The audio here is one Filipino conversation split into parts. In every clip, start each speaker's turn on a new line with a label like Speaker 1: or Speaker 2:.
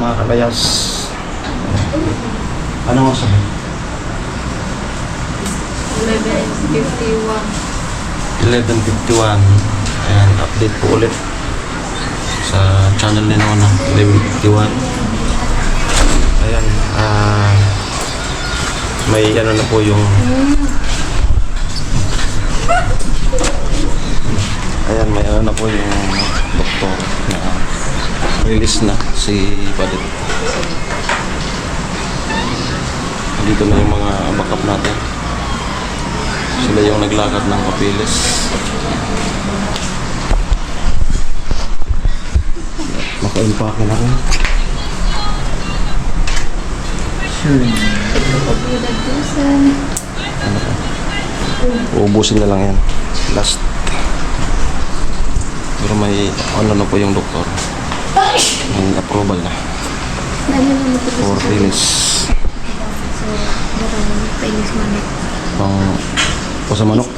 Speaker 1: mga kalayas. Ano ang sabi?
Speaker 2: 11:51.
Speaker 1: 11:51. Ayan, update po ulit sa channel ni Nona. 11:51. Ayan, may ano na po yung ayan, may ano na po yung doktor na release na si Badit. Dito na yung mga backup natin. Sila yung naglakad ng papilis. Maka-impake na rin. Ano pa? Uubusin na lang yan. Last. Pero may ano na po yung doktor. May approval na. For release. Pang po sa manok.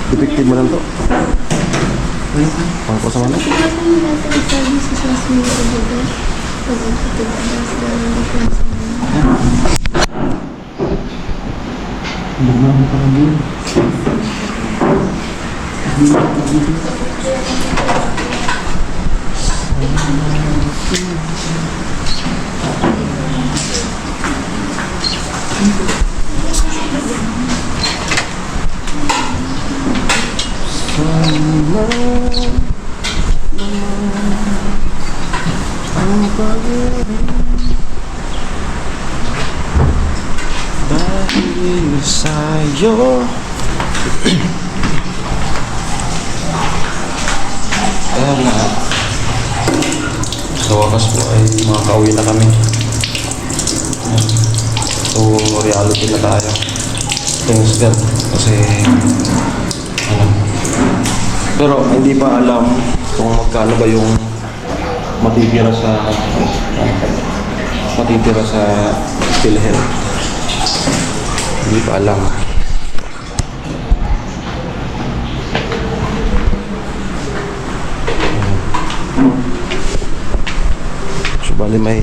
Speaker 1: Depicted mo lang to. Pang po sa manok. Dahil sa'yo ayan na. Sa wakas po ay makakauwi na kami. So reality na tayo. Thanks God. Kasi ano, pero hindi pa alam kung magkano ba yung matitira sa PhilHealth. Hindi pa alam. So bali may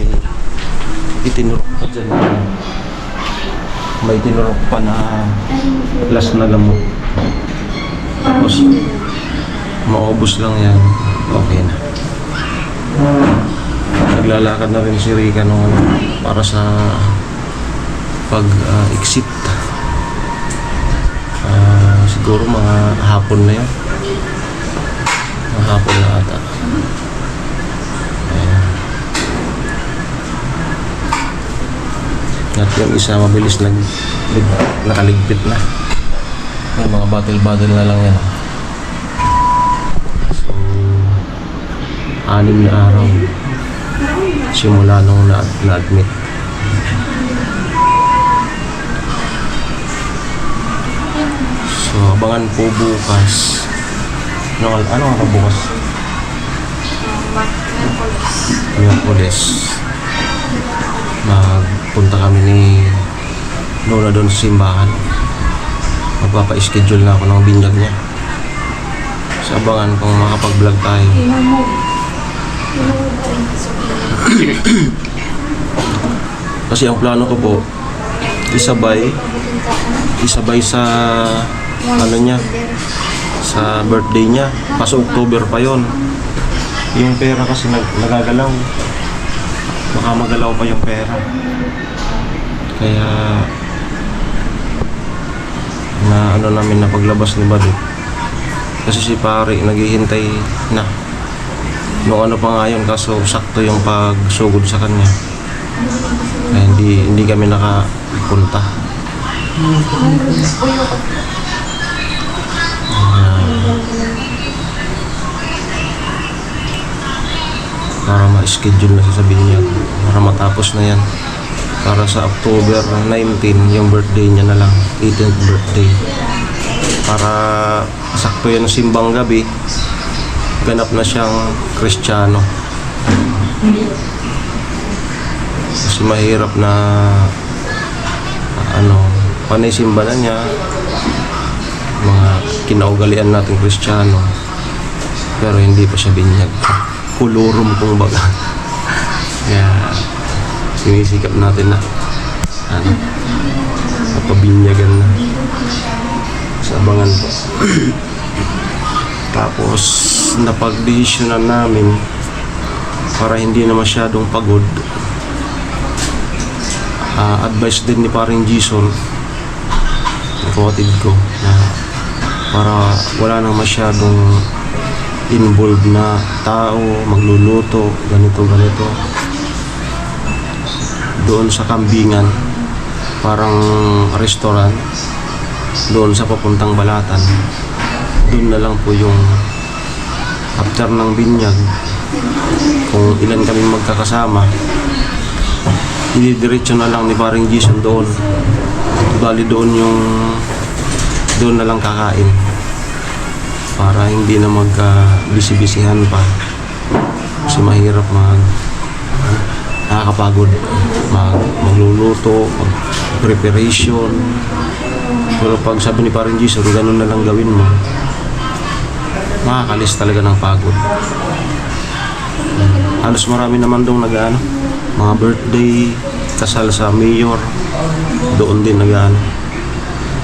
Speaker 1: itinurok pa dyan. May itinurok pa na last na gamot. Tapos maubos lang yan. Okay na. Naglalakad na rin si Rika nung para sa pag-exit. Siguro mga hapon na yun. Mga hapon na ata. Ayan. At yung isa mabilis nakaligpit na. May mga battle na lang yan. So 6 na araw simula nung na-admit. So abangan po bukas. Ano ang bukas? Miyerkules. Magpunta kami ni Lola doon sa simbahan. Magpapa-schedule na ako ng binyag niya. So abangan kung makapag-vlog tayo. Kasi ang plano ko po isabay sa ano niya, sa birthday niya. Kaso October pa yon. Yung pera kasi nagagalaw. Baka magalaw pa yung pera. Kaya na ano namin na paglabas ni Badut. Kasi si pare naghihintay na. Nung ano pa nga yun, kaso sakto yung pagsugod sa kanya. Kaya hindi kami nakapunta. Para ma-schedule na sa binyag. Para matapos na yan. Para sa October 19, yung birthday niya na lang. 18th birthday. Para sakto yan simbang gabi. Ganap na siyang Kristiyano. Kasi mahirap na panay simba na niya, mga kinaugalian nating Kristiyano, pero hindi pa siya binyag. kulurum kung baga. Kaya sinisikap natin na ano, mapabinyagan na sa abangan po. Tapos napag-desisyonan namin para hindi na masyadong pagod, advice din ni paring Jason, kapatid ko, na para wala nang masyadong involved na tao, magluluto, ganito. Doon sa Kambingan, parang restaurant, doon sa papuntang Balatan, doon na lang po yung after ng binyag, kung ilan kaming magkakasama, didiretso na lang ni paring Jason doon. Bali doon na lang kakain para hindi na magka-bisi-bisihan pa, kasi mahirap nakakapagod magluluto, preparation. Pero pag sabi ni paring Jason, ganun na lang gawin mo, makakalis talaga ng pagod. Halos marami naman doon mga birthday, kasal sa mayor, doon din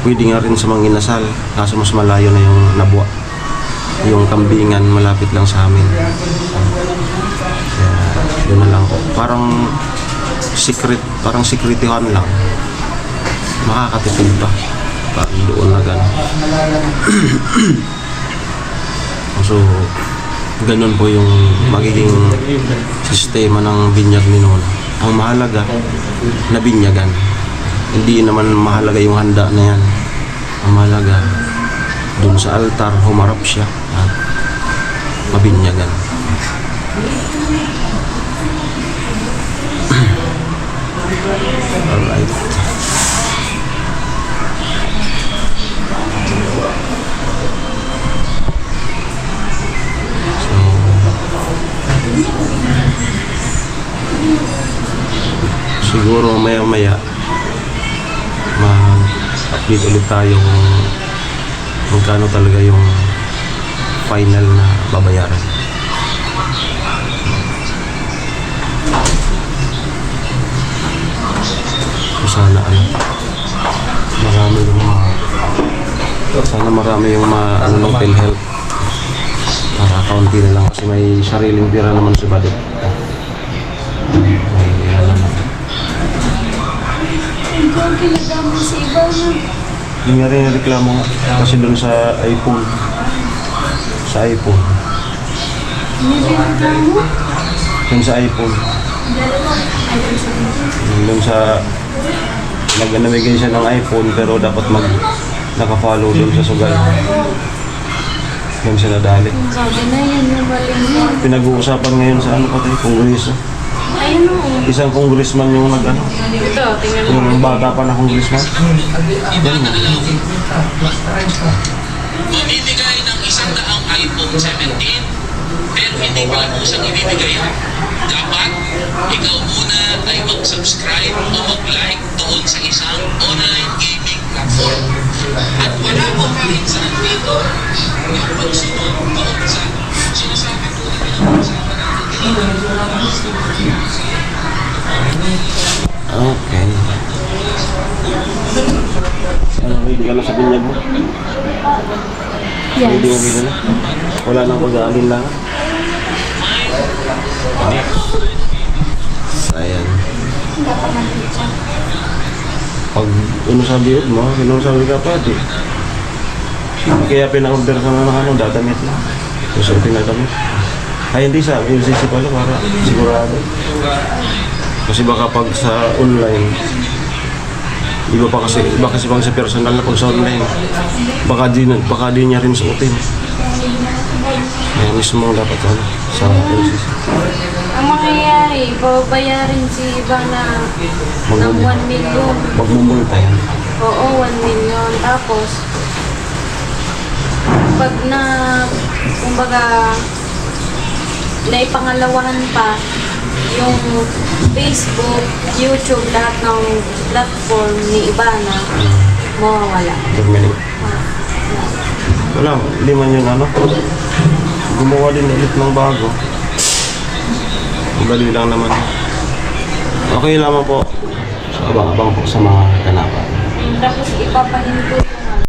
Speaker 1: pwede nga rin sa mga inasal, kaso mas malayo na yung Nabua. Yung Kambingan malapit lang sa amin, kaya doon na lang po. Parang secretihan lang, makakatipid pa doon na gano'n. So ganun po yung magiging sistema ng binyag ni Nono. Ang mahalaga, nabinyagan. Hindi naman mahalaga yung handa na yan. Ang mahalaga, dun sa altar, humarap siya at mabinyagan. Alright. Siguro maya-maya mag-update ulit tayo kung magkano talaga yung final na babayaran. So sana marami yung ng PhilHealth, para kaunti na lang, kasi may sariling pira naman si Badit. Yung nga rin reklamo kasi doon sa iPhone. Doon sa iPhone. Doon sa nag-namigay siya ng iPhone, pero dapat naka-follow doon sa sugal. Doon siya nadali. Pinag-uusapan ngayon sa Kongreso. Isang congressman yung
Speaker 2: Ito, tingnan mo.
Speaker 1: yung bata pa na congressman.
Speaker 3: Mamimigay ng 100 iPhone 17, pero hindi pa lang usang ibibigay. Dapat ikaw muna ay mag-subscribe o mag-like doon sa isang online gaming platform. At wala mo kahit saan dito yung pagsunod doon sa sinasabi ko na pinag-usapan natin.
Speaker 1: Okay. Ready ka na sa binyag mo?
Speaker 2: Yes.
Speaker 1: Ready ka na? Wala nang pag-aalin lang? Ayan. Pag sabi mo, sabi ka pa, kaya pina-order ka na dadamit lang. Gusto ko pinadamit. Ay, hindi sa UCC pala, para sigurado. Kasi baka pag sa online, iba kasi pag sa personal na, pag sa online, baka di niya rin suotin. Kaya mismo dapat sa UCC.
Speaker 2: Ang mangyayari, babayarin si Ivana ng 1 million.
Speaker 1: Magmumulta yan.
Speaker 2: Oo, 1 million. Tapos, pag kumbaga, naipangalawahan pa yung Facebook, YouTube, lahat ng platform ni Ivana, mawawala.
Speaker 1: Terminate. Wala, hindi man yun gumawa din ulit ng bago. Madali lang naman. Okay lamang po. So, abang-abang po sa mga ganapan.
Speaker 2: Tapos ipapahinto